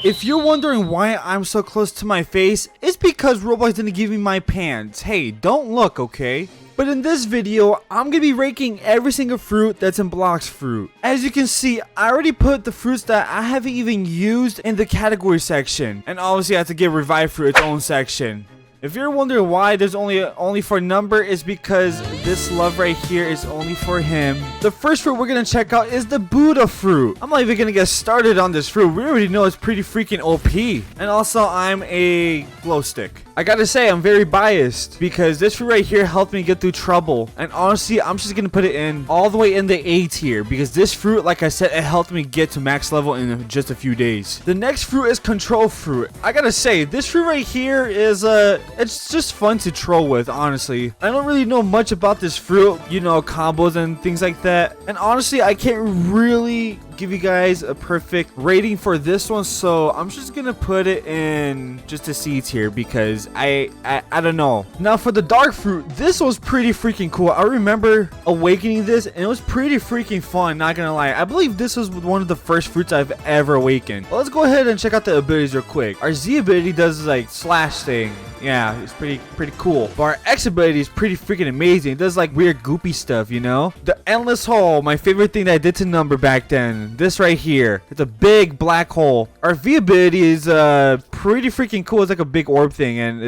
If you're wondering why I'm so close to my face, it's because Roblox didn't give me my pants. Hey, don't look, okay? But in this video, I'm going to be ranking every single fruit that's in BloxFruit. As you can see, I already put the fruits that I haven't even used in the category section. And obviously I have to give Revive Fruit its own section. If you're wondering why there's only for number, is because this love right here is only for him. The first fruit we're gonna check out is the Buddha fruit. I'm not even gonna get started on this fruit. We already know it's pretty freaking OP. And also, I'm a glow stick. I gotta say, I'm very biased because this fruit right here helped me get through trouble. And honestly, I'm just gonna put it in all the way in the A tier because this fruit, like I said, it helped me get to max level in just a few days. The next fruit is control fruit. I gotta say, this fruit right here is it's just fun to troll with, honestly. I don't really know much about this fruit, you know, combos and things like that. And honestly, I can't really give you guys a perfect rating for this one, so I'm just gonna put it in just a C tier because I don't know. Now for the dark fruit, this was pretty freaking cool. I remember awakening this and it was pretty freaking fun, not gonna lie. I believe this was one of the first fruits I've ever awakened. Well, let's go ahead and check out the abilities real quick. Our Z ability does this like slash thing. Yeah, it's pretty cool. But our X ability is pretty freaking amazing. It does like weird goopy stuff, you know? The endless hole, my favorite thing that I did to number back then. This right here, it's a big black hole. Our V ability is pretty freaking cool. It's like a big orb thing and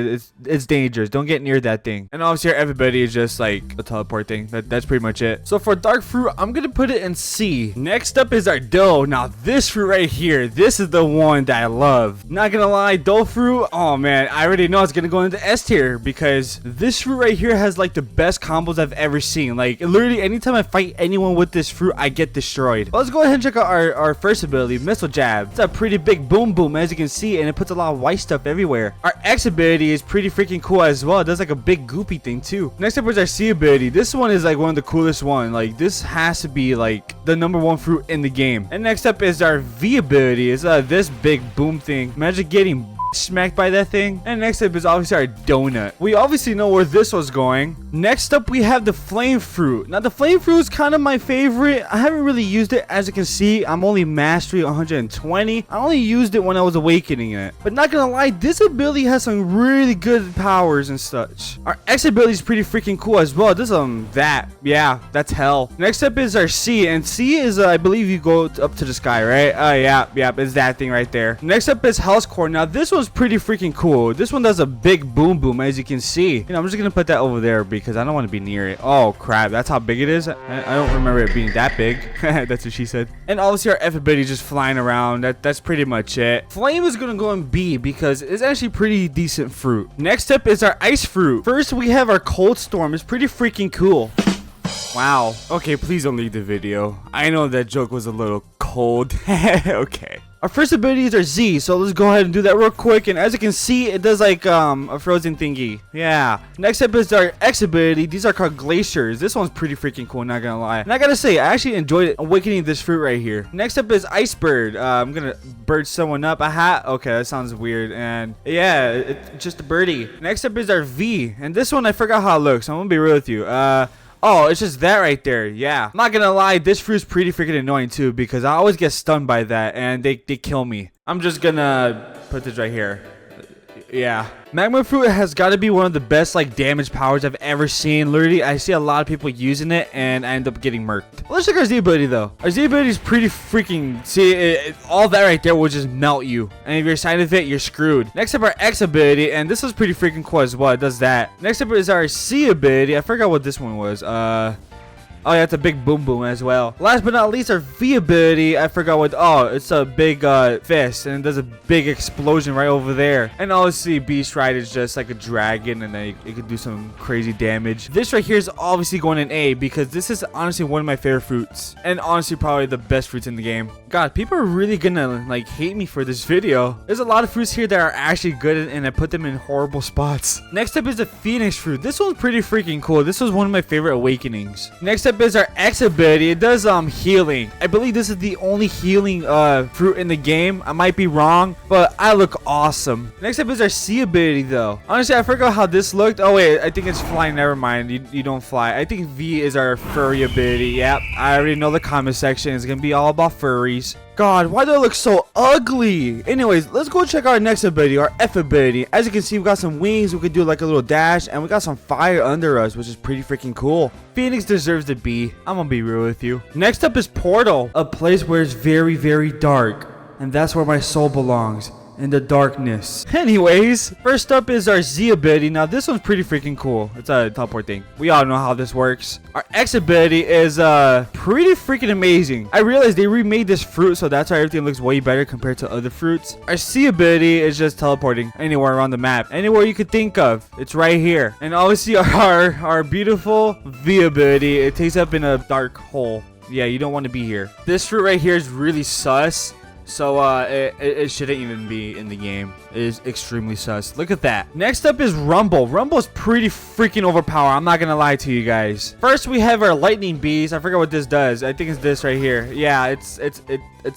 it's dangerous. Don't get near that thing. And obviously our F ability is just like a teleport thing. That's pretty much it. So for dark fruit, I'm gonna put it in C. Next up is our dough. Now this fruit right here, this is the one that I love. Not gonna lie, dough fruit, oh man, I already know it's gonna go into S tier because this fruit right here has like the best combos I've ever seen. Like literally anytime I fight anyone with this fruit, I get destroyed. Let's go ahead and check out our first ability, missile jab. It's a pretty big boom boom, as you can see, and it puts a lot of white stuff everywhere. Our X ability is pretty freaking cool as well. It does like a big goopy thing too. Next up is our C ability. This one is like one of the coolest one. Like this has to be like the #1 fruit in the game. And next up is our V ability. It's this big boom thing. Imagine getting smacked by that thing. And next up is obviously our donut. We obviously know where this was going. Next up we have the flame fruit. Now the flame fruit is kind of my favorite. I haven't really used it. As you can see, I'm only mastery 120. I only used it when I was awakening it. But not gonna lie, this ability has some really good powers and such. Our X ability is pretty freaking cool as well. This yeah, that's hell. Next up is our C, and C is I believe you go up to the sky, right? Oh yeah, it's that thing right there. Next up is Hell's Core. Now this one's pretty freaking cool. This one does a big boom boom, as you can see. You know, I'm just gonna put that over there because I don't want to be near it. Oh crap, that's how big it is. I don't remember it being that big. That's what she said. And obviously our F ability just flying around. That's pretty much it. Flame is gonna go in B because it's actually pretty decent fruit. Next up is our ice fruit. First we have our cold storm. It's pretty freaking cool. Wow. Okay, please don't leave the video. I know that joke was a little cold. Okay. Our first ability is our Z, so let's go ahead and do that real quick. And as you can see, it does like a frozen thingy. Yeah. Next up is our X ability. These are called glaciers. This one's pretty freaking cool, not gonna lie. And I gotta say, I actually enjoyed it awakening this fruit right here. Next up is Ice Bird. I'm gonna bird someone up. Okay, that sounds weird. And yeah, it's just a birdie. Next up is our V, and this one I forgot how it looks. I'm gonna be real with you. Oh, it's just that right there. Yeah. I'm not gonna lie, this fruit's pretty freaking annoying too because I always get stunned by that and they kill me. I'm just gonna put this right here. Yeah. Magma fruit has got to be one of the best like damage powers I've ever seen. Literally, I see a lot of people using it and I end up getting murked. Let's check our Z ability though. Our Z ability is pretty freaking... See, all that right there will just melt you. And if you're side of it, you're screwed. Next up, our X ability. And this is pretty freaking cool as well. It does that. Next up is our C ability. I forgot what this one was. Oh yeah, it's a big boom boom as well. Last but not least, our V ability. I forgot what. Oh, it's a big fist, and it does a big explosion right over there. And obviously, Beast Ride is just like a dragon, and then it can do some crazy damage. This right here is obviously going in A because this is honestly one of my favorite fruits, and honestly probably the best fruits in the game. God, people are really gonna like hate me for this video. There's a lot of fruits here that are actually good, and I put them in horrible spots. Next up is the Phoenix fruit. This one's pretty freaking cool. This was one of my favorite awakenings. Next up is our X ability. It does healing. I believe this is the only healing fruit in the game. I might be wrong, but I look awesome. Next up is our C ability though. Honestly, I forgot how this looked. Oh wait, I think it's flying. Never mind. You don't fly. I think V is our furry ability. Yep, I already know the comment section is gonna be all about furries. God, why do I look so ugly? Anyways, let's go check our next ability, our F ability. As you can see, we got some wings. We could do like a little dash, and we got some fire under us, which is pretty freaking cool. Phoenix deserves to be. I'm gonna be real with you. Next up is Portal, a place where it's very, very dark, and that's where my soul belongs. In the darkness. Anyways, first up is our Z ability. Now this one's pretty freaking cool. It's a teleport thing. We all know how this works. Our X ability is pretty freaking amazing. I realized they remade this fruit, so that's why everything looks way better compared to other fruits. Our C ability is just teleporting anywhere around the map, anywhere you could think of. It's right here. And obviously our beautiful V ability, it takes up in a dark hole. Yeah, you don't want to be here. This fruit right here is really sus. So it shouldn't even be in the game. It is extremely sus. Look at that. Next up is Rumble. Rumble is pretty freaking overpowered. I'm not gonna lie to you guys. First we have our lightning bees. I forgot what this does. I think it's this right here. Yeah, it's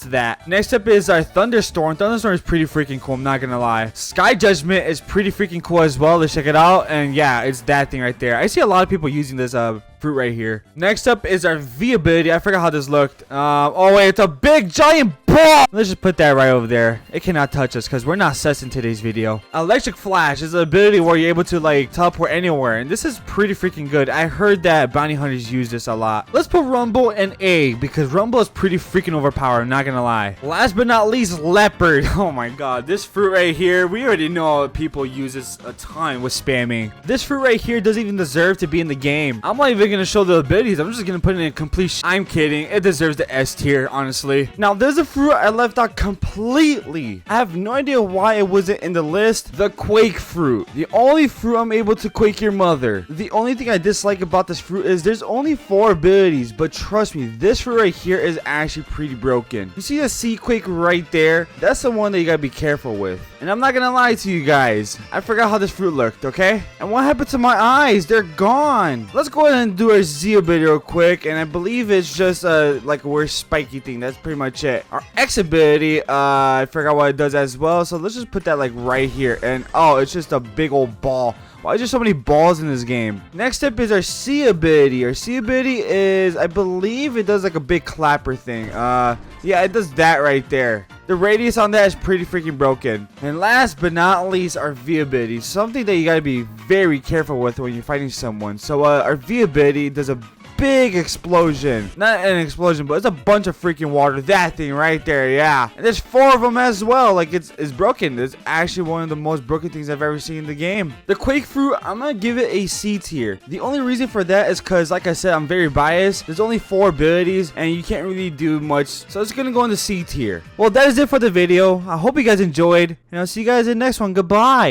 that. Next up is our thunderstorm. Thunderstorm is pretty freaking cool. I'm not gonna lie. Sky judgment is pretty freaking cool as well. Let's check it out. And yeah, it's that thing right there. I see a lot of people using this fruit right here. Next up is our V ability. I forgot how this looked. Oh wait, it's a big giant ball. Let's just put that right over there. It cannot touch us because we're not sus in today's video. Electric flash is an ability where you're able to like teleport anywhere, and this is pretty freaking good. I heard that bounty hunters use this a lot. Let's put Rumble in A because Rumble is pretty freaking overpowered. I'm not gonna lie. Last but not least, Leopard. Oh my god, this fruit right here, we already know people use this a ton with spamming. This fruit right here doesn't even deserve to be in the game. I'm not even gonna show the abilities. I'm just gonna put it in complete I'm kidding. It deserves the S tier, honestly. Now there's a fruit I left out completely. I have no idea why it wasn't in the list. The Quake fruit. The only fruit I'm able to quake your mother. The only thing I dislike about this fruit is there's only 4 abilities, but trust me, this fruit right here is actually pretty broken. You see the sea quake right there? That's the one that you gotta be careful with. And I'm not gonna lie to you guys, I forgot how this fruit looked, okay? And what happened to my eyes? They're gone. Let's go ahead and do our Z ability real quick, and I believe it's just like a weird spiky thing. That's pretty much it. Our X ability, I forgot what it does as well, so let's just put that like right here. And oh, it's just a big old ball. Why is there so many balls in this game? Next up is our C ability. Our C ability is, I believe it does like a big clapper thing. Yeah, it does that right there. The radius on that is pretty freaking broken. And last but not least, our V ability. Something that you gotta be very careful with when you're fighting someone. So our V ability does a big explosion. Not an explosion, but it's a bunch of freaking water. That thing right there, yeah. And there's 4 of them as well. Like it's broken. It's actually one of the most broken things I've ever seen in the game. The Quake fruit, I'm gonna give it a C tier. The only reason for that is because, like I said, I'm very biased. There's only 4 abilities and you can't really do much, so it's gonna go in the C tier. Well, that is it for the video. I hope you guys enjoyed, and I'll see you guys in the next one. Goodbye.